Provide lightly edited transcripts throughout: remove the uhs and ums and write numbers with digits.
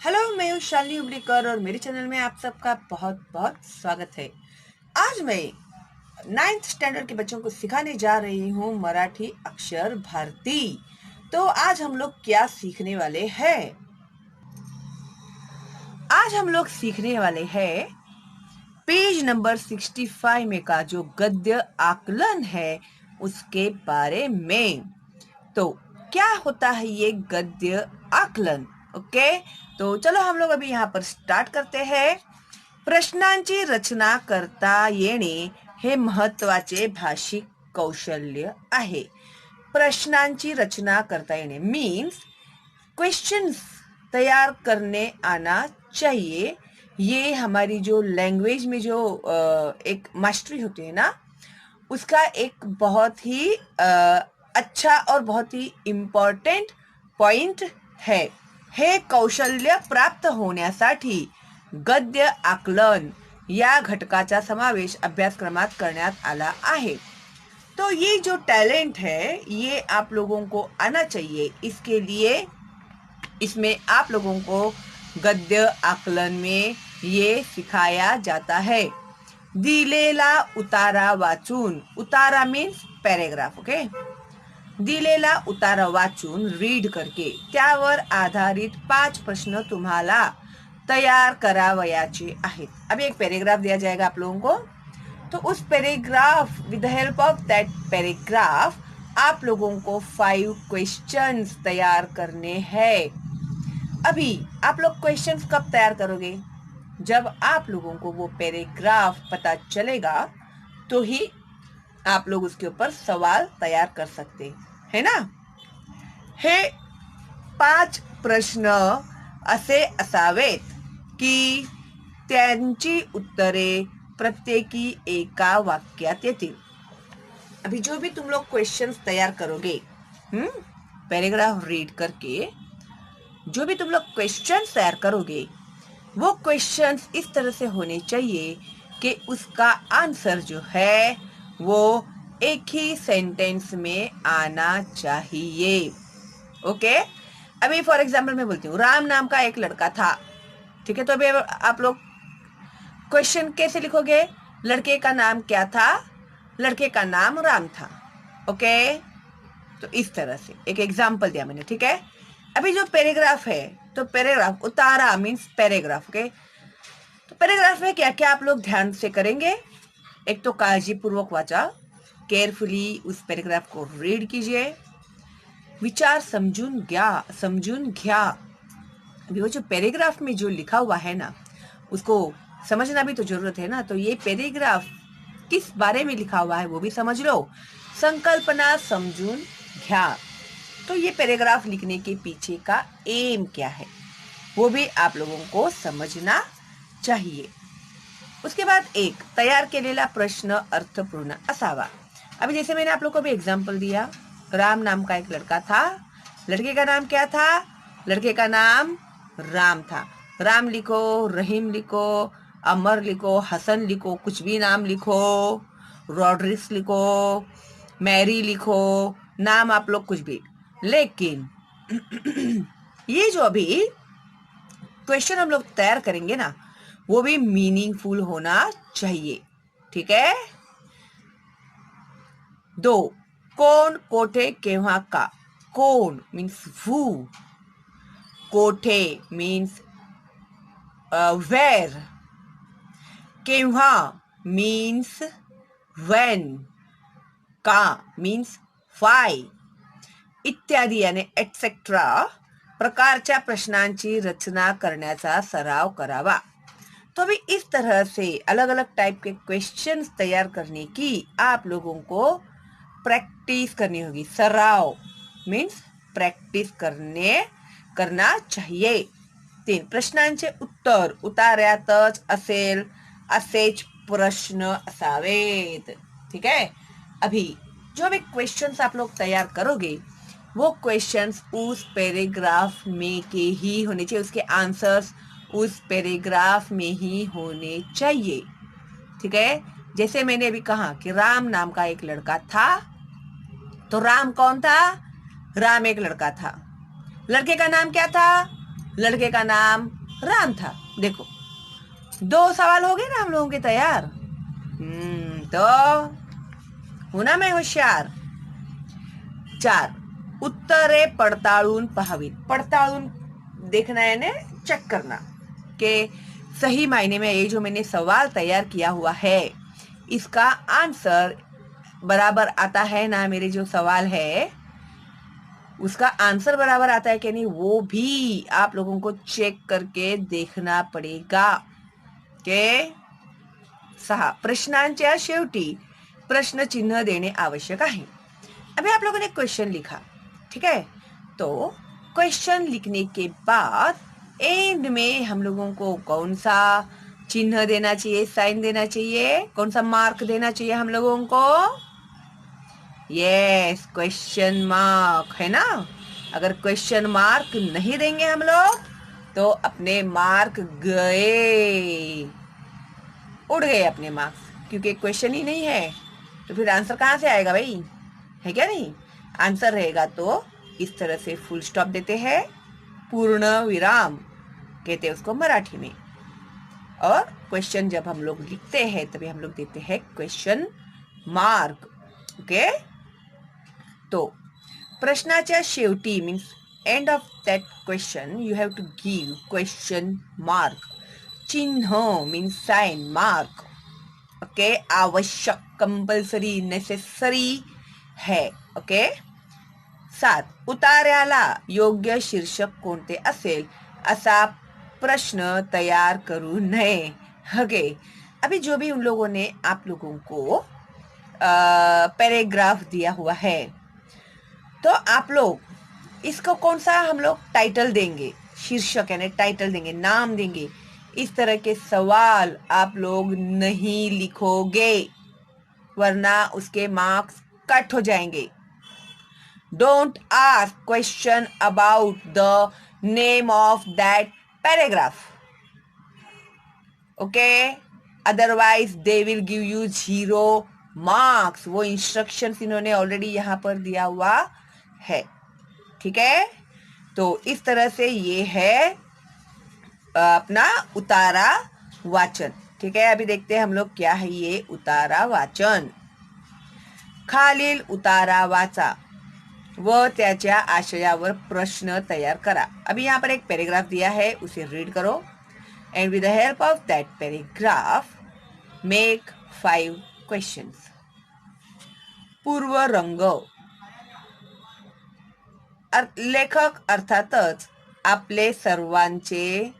Hello, मैं हूँ शालिनी उबलीकर और मेरे चैनल में आप सबका बहुत बहुत स्वागत है। आज मैं 9th स्टैंडर्ड के बच्चों को सिखाने जा रही हूँ मराठी अक्षर भारती। तो आज हम लोग क्या सीखने वाले हैं? आज हम लोग सीखने वाले हैं पेज नंबर 65 में का जो गद्य आकलन है उसके बारे में। तो क्या होता है ये गद्य आकलन? ओके, तो चलो हम लोग अभी यहाँ पर स्टार्ट करते हैं। प्रश्नांची रचना करता येणे हे महत्वाचे भाषिक कौशल्य आहे। प्रश्नांची रचना करता येणे मीन्स क्वेश्चंस तैयार करने आना चाहिए। ये हमारी जो लैंग्वेज में जो एक मास्टरी होती है ना, उसका एक बहुत ही अच्छा और बहुत ही इम्पॉर्टंट पॉइंट है। हे कौशल्य प्राप्त होण्यासाठी गद्य आकलन या घटकाचा समावेश अभ्यासक्रमात करण्यात आला आहे। तो ये जो टैलेंट है ये आप लोगों को आना चाहिए। इसके लिए इसमें आप लोगों को गद्य आकलन में ये सिखाया जाता है। दिलेला उतारा वाचून, उतारा मीन्स पॅरेग्राफ, ओके, दिलेला उतारा वाचून रीड करके त्यावर आधारित 5 प्रश्न तुम्हाला तैयार करावयाचे आहेत। अभी एक पैराग्राफ दिया जाएगा आप लोगों को, तो उस paragraph with the help of that paragraph आप लोगों को 5 क्वेश्चंस तैयार करने हैं। अभी आप लोग क्वेश्चंस कब तैयार करोगे? जब आप लोगों को वो पैराग्राफ पता चलेगा तो ही आप लोग उसके ऊपर सवाल तैयार कर सकते है ना। हे 5 प्रश्न असे असावेत की त्यांची उत्तरे प्रत्येकी एका वाक्यात येतील। अभी जो भी तुम लोग क्वेश्चंस तैयार करोगे, पैराग्राफ रीड करके जो भी तुम लोग क्वेश्चंस तैयार करोगे वो क्वेश्चंस इस तरह से होने चाहिए कि उसका आंसर जो है वो एक ही सेंटेंस में आना चाहिए। ओके, अभी फॉर एग्जाम्पल मैं बोलती हूँ राम नाम का एक लड़का था। ठीक है, तो अभी आप लोग क्वेश्चन कैसे लिखोगे? लड़के का नाम क्या था? लड़के का नाम राम था। ओके, तो इस तरह से एक एग्जाम्पल दिया मैंने। ठीक है, अभी जो पैराग्राफ है, तो पैराग्राफ उतारा मीन्स पैराग्राफ। ओके, तो पैराग्राफ में क्या क्या आप लोग ध्यान से करेंगे? एक तो काळजीपूर्वक वाचा, केयरफुली उस पैराग्राफ को रीड कीजिए, विचार समझून घ्या। अभी वो जो पैराग्राफ में जो लिखा हुआ है ना उसको समझना भी तो जरूरत है ना। तो ये पैराग्राफ किस बारे में लिखा हुआ है वो भी समझ लो। संकल्पना समझून घ्या, तो ये पैराग्राफ लिखने के पीछे का एम क्या है वो भी आप लोगों को समझना चाहिए। उसके बाद एक तैयार केलेला प्रश्न अर्थपूर्ण असावा। अभी जैसे मैंने आप लोग को भी एग्जाम्पल दिया, राम नाम का एक लड़का था। लड़के का नाम क्या था? लड़के का नाम राम था। राम लिखो, रहीम लिखो, अमर लिखो, हसन लिखो, कुछ भी नाम लिखो, रॉड्रिक्स लिखो, मैरी लिखो, नाम आप लोग कुछ भी। लेकिन ये जो अभी क्वेश्चन हम लोग तैयार करेंगे ना वो भी मीनिंगफुल होना चाहिए। ठीक है। 2, कोण, कोठे, केव्हा, का। कोण मीन्स हू, कोठे मीन्स वेर, केव्हा मीन्स व्हेन, का मीन्स वाय इत्यादी यानी एटसेट्रा प्रकारच्या प्रश्नांची रचना करण्याचा सराव करावा। तो अभी इस तरह से अलग अलग टाइप के क्वेश्चंस तैयार करने की आप लोगों को प्रैक्टिस करनी होगी। सराव मीन्स प्रैक्टिस करना चाहिए। 3, प्रश्नांचे उत्तर उतार्यातच असेल असेच प्रश्न असावेत। ठीक है, अभी जो भी क्वेश्चंस आप लोग तैयार करोगे वो क्वेश्चंस उस पैराग्राफ में के ही होने चाहिए, उसके आंसर्स उस पैराग्राफ में ही होने चाहिए। ठीक है, जैसे मैंने अभी कहा कि राम नाम का एक लड़का था, तो राम कौन था? राम एक लड़का था। लड़के का नाम क्या था? लड़के का नाम राम था। देखो 2 सवाल हो गए ना हम लोगों के तैयार। तो हूं ना मैं होशियार। 4 उत्तरे पड़ताळून पहावीत। पड़ताळून देखना यानी चेक करना कि सही मायने में ये जो मैंने सवाल तैयार किया हुआ है इसका आंसर बराबर आता है ना, मेरे जो सवाल है उसका आंसर बराबर आता है कि नहीं, वो भी आप लोगों को चेक करके देखना पड़ेगा। के 6 प्रश्नांच्या शेवटी प्रश्न चिन्ह देणे आवश्यक आहे। अभी आप लोगों ने क्वेश्चन लिखा, ठीक है, तो क्वेश्चन लिखने के बाद एंड में हम लोगों को कौन सा चिन्ह देना चाहिए, साइन देना चाहिए, कौन सा मार्क देना चाहिए हम लोगों को? यस, क्वेश्चन मार्क, है ना। अगर क्वेश्चन मार्क नहीं देंगे हम लोग तो अपने मार्क गए, उड़ गए अपने मार्क्स, क्योंकि क्वेश्चन ही नहीं है तो फिर आंसर कहाँ से आएगा भाई, है क्या नहीं। आंसर रहेगा तो इस तरह से फुल स्टॉप देते हैं, पूर्ण विराम कहते हैं उसको मराठी में। और क्वेश्चन जब हम लोग लिखते हैं तभी हम लोग देते हैं क्वेश्चन मार्क। ओके, तो प्रश्नाच्या शेवटी means end of that question you have to give question mark. चिन्ह मीन्स साइन मार्क। ओके, आवश्यक, कंपल्सरी, नेसेसरी है। ओके, 7 उतार्याला योग्य शीर्षक कोणते असेल असा प्रश्न तैयार करू नये। ओके, अभी जो भी उन लोगों ने आप लोगों को पैराग्राफ दिया हुआ है तो आप लोग इसको कौन सा हम लोग टाइटल देंगे, शीर्षक यानी टाइटल देंगे, नाम देंगे। इस तरह के सवाल आप लोग नहीं लिखोगे वरना उसके मार्क्स कट हो जाएंगे। Don't ask question about the name of that paragraph, okay, otherwise they will give you 0 marks. वो इंस्ट्रक्शंस इन्होंने ऑलरेडी यहाँ पर दिया हुआ है, ठीक है। तो इस तरह से ये है अपना उतारा वाचन, ठीक है। अभी देखते हैं हम लोग क्या है ये उतारा वाचन। खालील उतारा वाचा व त्याच्या आशयावर प्रश्न तैयार करा। अभी यहाँ पर एक पैराग्राफ दिया है, उसे रीड करो and with the help of that paragraph make 5 questions. पूर्व रंग, लेखक अर्थातच आपले सर्वांचे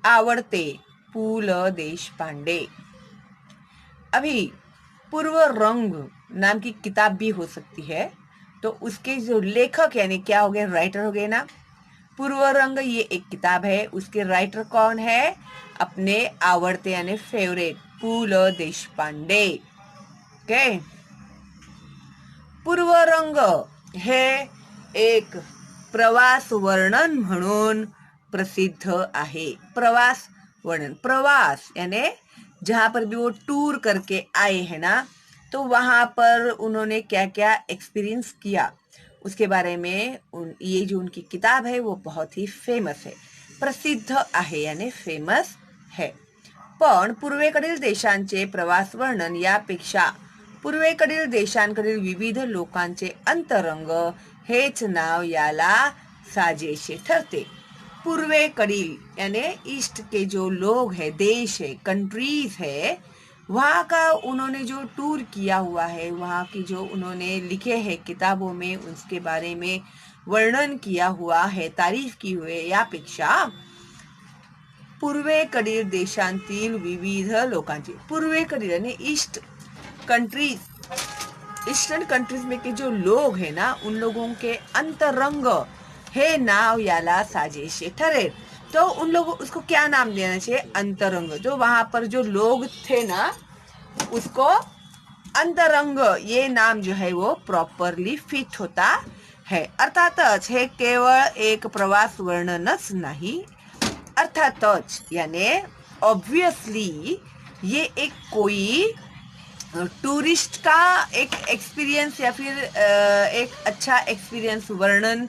आवडते पु ल देशपांडे। अभी पूर्व रंग नाम की किताब भी हो सकती है, तो उसके जो लेखक यानी क्या हो गए, राइटर हो गए ना। पूर्व रंग ये एक किताब है, उसके राइटर कौन है, अपने आवडते यानी फेवरेट पु ल देशपांडे। ओके, पूर्व रंग हे एक प्रवास वर्णन म्हणून प्रसिद्ध आहे। प्रवास वर्णन, प्रवास यानी जहाँ पर भी वो टूर करके आए हैं ना, तो वहाँ पर उन्होंने क्या क्या एक्सपीरियंस किया उसके बारे में ये जो उनकी किताब है वो बहुत ही फेमस है। प्रसिद्ध आहे यानी फेमस है। पण पूर्वेकडील देशांचे प्रवास वर्णन यापेक्षा पूर्वेकडील देशांकडील विविध लोकांचे अंतरंग हेच नाव याला साजेसे ठरते। पूर्वेकडील यानी ईस्ट के जो लोग हैं, देश है, कंट्रीज है, वहाँ का उन्होंने जो टूर किया हुआ है, वहाँ की जो उन्होंने लिखे हैं किताबों में उसके बारे में वर्णन किया हुआ है, तारीफ की हुई है, यापेक्षा पूर्वेकडील देशांतील विविध लोकांचे, पूर्वेकडील यानी ईस्ट कंट्रीज, ईस्टर्न कंट्रीज में के जो लोग हैं ना, उन लोगों के अंतरंग हे नाव याला साजेशे ठरे। तो उन लोगों उसको क्या नाम देना चाहिए, अंतरंग। जो वहां पर जो लोग थे ना उसको अंतरंग ये नाम जो है वो प्रॉपरली फिट होता है। अर्थातच हे केवळ एक प्रवास वर्णनच नाही, अर्थातच यानी ऑब्वियसली ये एक कोई टूरिस्ट का एक एक्सपीरियंस या फिर एक अच्छा एक्सपीरियंस वर्णन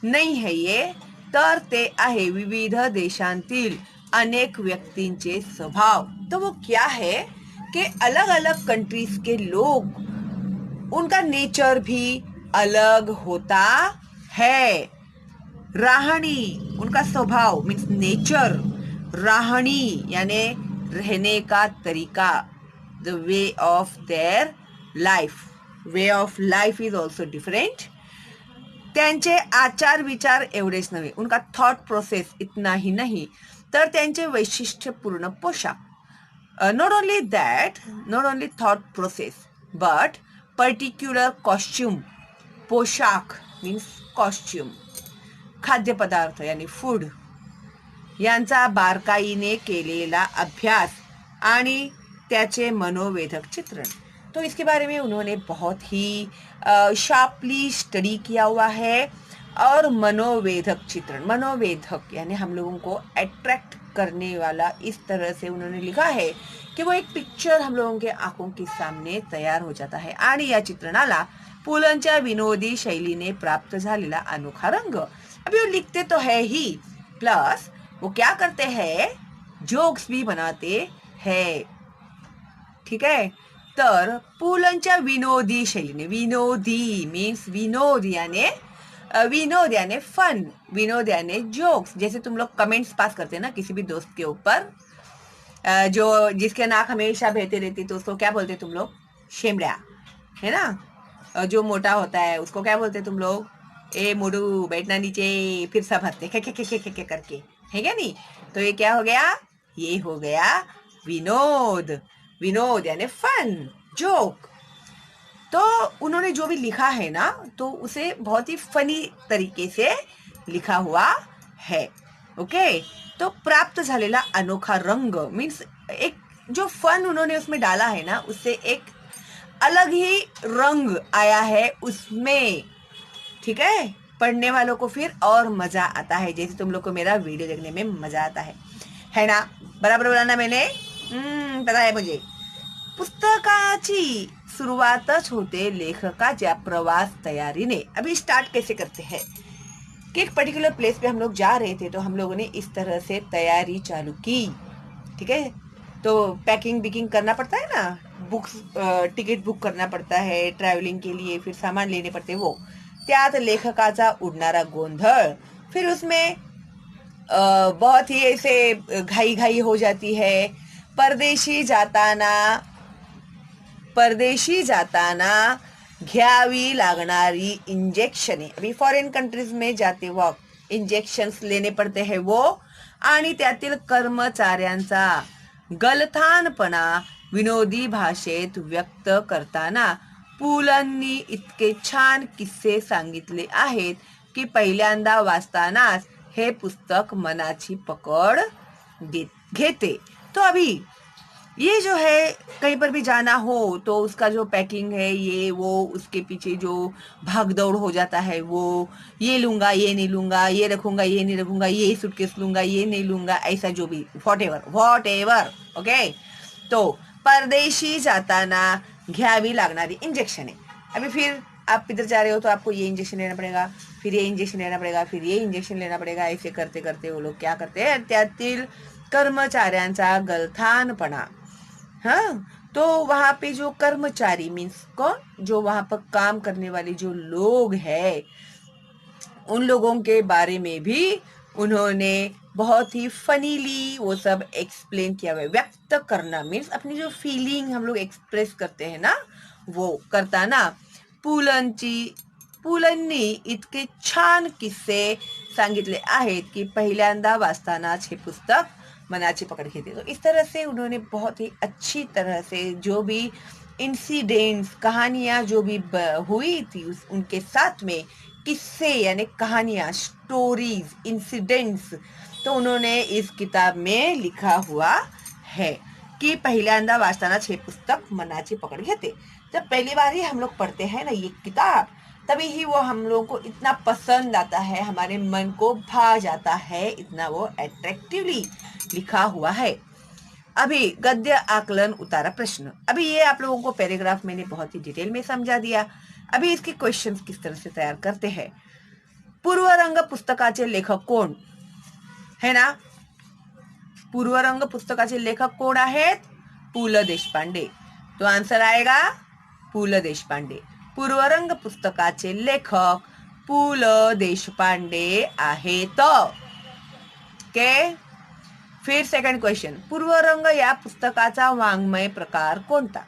नहीं है ये। तर ते आहे विविध देशांतील अनेक व्यक्तींचे स्वभाव। तो वो क्या है कि अलग अलग कंट्रीज के लोग, उनका नेचर भी अलग होता है। राहणी, उनका स्वभाव मीन्स नेचर, राहणी यानी रहने का तरीका, the way of their life, way of life is also different. त्यांचे आचार विचार एवढेच नव्हे, उनका थॉट प्रोसेस इतना ही नहीं, तर त्यांचे वैशिष्ट्यपूर्ण पोशाख, not only that, not only thought process, but particular costume, पोशाख means costume, खाद्यपदार्थ यानी फूड यांचा बारकाईने केलेला अभ्यास आणि त्याचे मनोवेधक चित्रण। तो इसके बारे में उन्होंने बहुत ही शार्पली स्टडी किया हुआ है। और मनोवेधक चित्रण, मनोवेधक यानी हम लोगों को अट्रैक्ट करने वाला, इस तरह से उन्होंने लिखा है की वो एक पिक्चर हम लोगों के आंखों के सामने तयार हो जाता है आणि या चित्रणाला पुलंच्या विनोदी शैलीने प्राप्त झालेला अनोखा रंग। अभी वो लिखते तो है ही, प्लस वो क्या करते हैं, जोक्स भी बनाते हैं। ठीक है, तर पुलंच्या विनोदी शैलीने, विनोदी मीन्स विनोद यानी फन, विनोद यानी जोक्स। जैसे तुम लोग कमेंट्स पास करते हैं ना किसी भी दोस्त के ऊपर, जो जिसके नाक हमेशा बहते रहती तो उसको क्या बोलते तुम लोग, शेमड़ा, है ना। जो मोटा होता है उसको क्या बोलते तुम लोग, ए मुड़ू बैठना नीचे, फिर सब हंसते खे करके, है क्या नहीं। तो ये क्या हो गया, ये हो गया विनोद, विनोद यानी फन, जोक। तो उन्होंने जो भी लिखा है ना, तो उसे बहुत ही फनी तरीके से लिखा हुआ है। ओके, तो प्राप्त झालेला अनोखा रंग मीन्स एक जो फन उन्होंने उसमें डाला है ना, उससे एक अलग ही रंग आया है उसमें। ठीक है, पढ़ने वालों को फिर और मजा आता है, जैसे तुम लोग को मेरा वीडियो देखने में मजा आता है ना। बराबर बोला ना मैंने, पता है मुझे। पुस्तकाची सुरुवातच होते लेखकाच्या प्रवास तयारीने। अभी स्टार्ट कैसे करते हैं कि एक पर्टिकुलर प्लेस पे हम लोग जा रहे थे, तो हम लोगों ने इस तरह से तैयारी चालू की। ठीक है, तो पैकिंग बिकिंग करना पड़ता है ना, बुक्स, तिकीट बुक करना पड़ता है ट्रॅव्हलिंग के लिए, फिर सामान लेने पड़ते, वो त्यात लेखकाचा उडणारा गोंधळ, फिर उसमें बहुत ही ऐसे घाई घाई हो जाती है। परदेशी जाताना घ्यावी लागणारी इंजेक्शने, अभी फॉरेन कंट्रीज में जाते वक्त इंजेक्शन्स लेने पड़ते हैं वो, आणि त्यातील कर्मचाऱ्यांचा गलथानपणा विनोदी भाषेत व्यक्त करताना पुलंनी इतके छान किस्से सांगितले आहेत की पहिल्यांदा वाचतानाच हे पुस्तक मनाची पकड़ घेते। तो अभी ये जो है, कहीं पर भी जाना हो तो उसका जो पैकिंग है ये वो, उसके पीछे जो भाग दौड़ हो जाता है, वो ये लूंगा ये नहीं लूंगा, ये रखूंगा ये नहीं रखूंगा, ये सूटकेस लूंगा ये नहीं लूंगा, ऐसा जो भी वॉट एवर। ओके, तो परदेशी जाताना घ्यावी लागणारी इंजेक्शन है। अभी फिर आप इधर जा रहे हो तो आपको ये इंजेक्शन लेना पड़ेगा, फिर ये इंजेक्शन लेना पड़ेगा, फिर ये इंजेक्शन लेना पड़ेगा। ऐसे करते करते वो लोग क्या करते हैं, त्यातील कर्मचाऱ्यांचा गलथानपणा। हाँ, तो वहाँ पे जो कर्मचारी मीन्स कौन, जो वहाँ पर काम करने वाले जो लोग हैं, उन लोगों के बारे में भी उन्होंने बहुत ही फनीली वो सब एक्सप्लेन किया हुआ है। व्यक्त करना मीन्स अपनी जो फीलिंग हम लोग एक्सप्रेस करते हैं ना, वो करताना पुलंनी इतके छान किस्से सांगितले आहेत की पहिल्यांदा वाचतानाच हे पुस्तक मनाची पकड़ घेते। तो इस तरह से उन्होंने बहुत ही अच्छी तरह से जो भी इंसिडेंट्स, कहानियाँ जो भी हुई थी उनके साथ में किस्से यानी कहानियाँ, स्टोरीज, इंसिडेंट्स, तो उन्होंने इस किताब में लिखा हुआ है कि पहिल्यांदा वाचतानाच हे पुस्तक मनाची पकड़ घेते। जब पहली बार ही हम लोग पढ़ते हैं ना ये किताब, तभी ही वो हम लोगों को इतना पसंद आता है, हमारे मन को भा जाता है, इतना वो अट्रैक्टिवली लिखा हुआ है। अभी गद्य आकलन उतारा प्रश्न। अभी ये आप लोगों को पैराग्राफ मैंने बहुत ही डिटेल में समझा दिया। अभी इसके क्वेश्चंस किस तरह से तैयार करते हैं। पूर्वरंग पुस्तकाचे लेखक कोण है ना? पूर्वरंग पुस्तकाचे लेखक कोण आहेत? पु ल देशपांडे. तो आन्सर आएगा पु ल देशपांडे. पूर्वरंग पुस्तकाचे लेखक पु ल देशपांडे आहेत. ओके. फिर सेकंड क्वेश्चन, पूर्वरंग या पुस्तकाचा वाङ्मय प्रकार कोणता?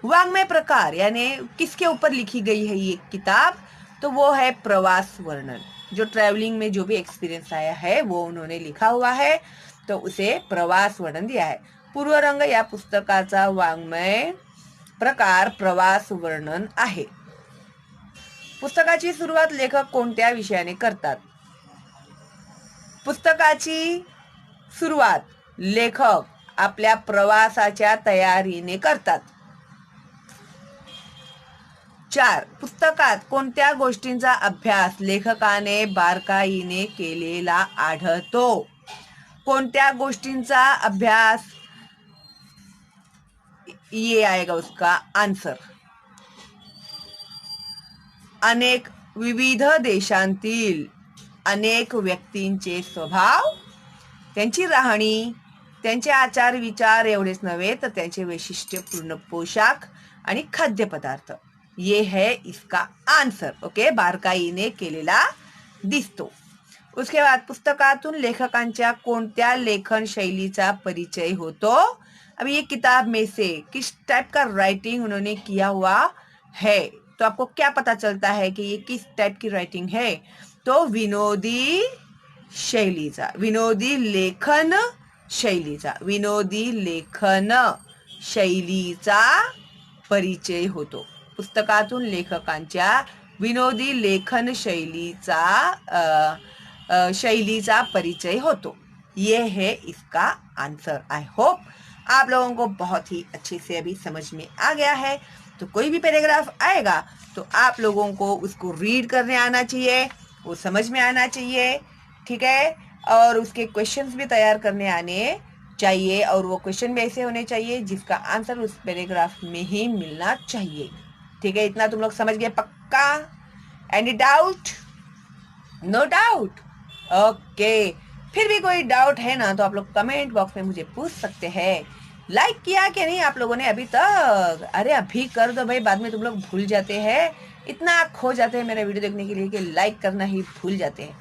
वाङ्मय प्रकार यानी किसके ऊपर लिखी गई है ये किताब? तो वो है प्रवास वर्णन. जो ट्रैवलिंग में जो भी एक्सपीरियंस आया है वो उन्होंने लिखा हुआ है, तो उसे प्रवास वर्णन दिया है. पूर्वरंग या पुस्तकाचा वाङ्मय प्रकार प्रवास वर्णन आहे. पुस्तकाची सुरुवात लेखक कोणत्या विषयाने करतात? पुस्तकाची सुरुवात लेखक आपल्या प्रवासाच्या तयारीने करतात. 4. पुस्तकात कोणत्या गोष्टींचा अभ्यास लेखकाने बारकाईने केलेला आढळतो? कोणत्या गोष्टींचा अभ्यास? ये आएगा उसका आंसर. अनेक विविध देशांतील अनेक व्यक्तींचे स्वभाव, त्यांची राहणी, त्यांचे आचार विचार एवढेच नव्हे तर त्यांचे वैशिष्ट्यपूर्ण पोशाख आणि खाद्यपदार्थ. ये है इसका आंसर. ओके. बारकाईने केलेला दिसतो. उसके बाद पुस्तकातून लेखकांच्या कोणत्या लेखन शैलीचा परिचय होतो? अभी ये किताब में से किस टाइप का राइटिंग उन्होंने किया हुआ है, तो आपको क्या पता चलता है कि ये किस टाइप की राइटिंग है? तो विनोदी शैलीचा, विनोदी लेखन शैलीचा, विनोदी लेखन शैलीचा परिचय होतो. पुस्तकातून लेखकांच्या विनोदी लेखन शैलीचा परिचय होतो. ये है इसका आंसर. आई होप आप लोगों को बहुत ही अच्छे से अभी समझ में आ गया है. तो कोई भी पैराग्राफ आएगा तो आप लोगों को उसको रीड करने आना चाहिए, वो समझ में आना चाहिए. ठीक है. और उसके क्वेश्चंस भी तैयार करने आने चाहिए, और वो क्वेश्चन भी ऐसे होने चाहिए जिसका आंसर उस पैराग्राफ में ही मिलना चाहिए. ठीक है. इतना तुम लोग समझ गए पक्का? Any doubt? No doubt. Okay. फिर भी कोई डाउट है ना तो आप लोग कमेंट बॉक्स में मुझे पूछ सकते हैं. लाइक किया कि नहीं आप लोगों ने अभी तक? अरे अभी कर दो भाई, बाद में तुम लोग भूल जाते हैं. इतना खो जाते हैं मेरा वीडियो देखने के लिए कि लाइक करना ही भूल जाते हैं.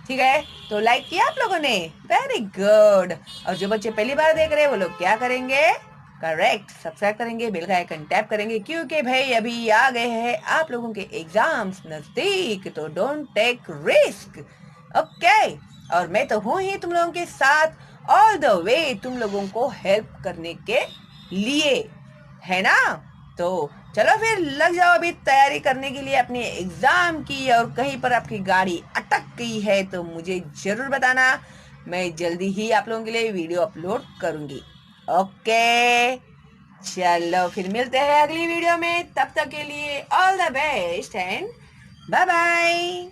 ठीक है. तो लाइक किया आप लोगों ने? Very good. और जो बच्चे पहली बार देख रहे हैं वो लोग क्या करेंगे? करेक्ट, सब्सक्राइब करेंगे, बेल का आइकन टैप करेंगे, क्योंकि भाई अभी आ गए हैं आप लोगों के एग्जाम्स नजदीक. तो डोंट टेक रिस्क. ओके. और मैं तो हूँ ही तुम लोगों के साथ ऑल द वे, तुम लोगों को हेल्प करने के लिए, है ना? तो चलो फिर लग जाओ अभी तैयारी करने के लिए अपने एग्जाम की. और कहीं पर आपकी गाड़ी अटक गई है तो मुझे जरूर बताना, मैं जल्दी ही आप लोगों के लिए वीडियो अपलोड करूंगी. ओके. चलो फिर मिलते हैं अगली वीडियो में. तब तक के लिए all the best and bye bye.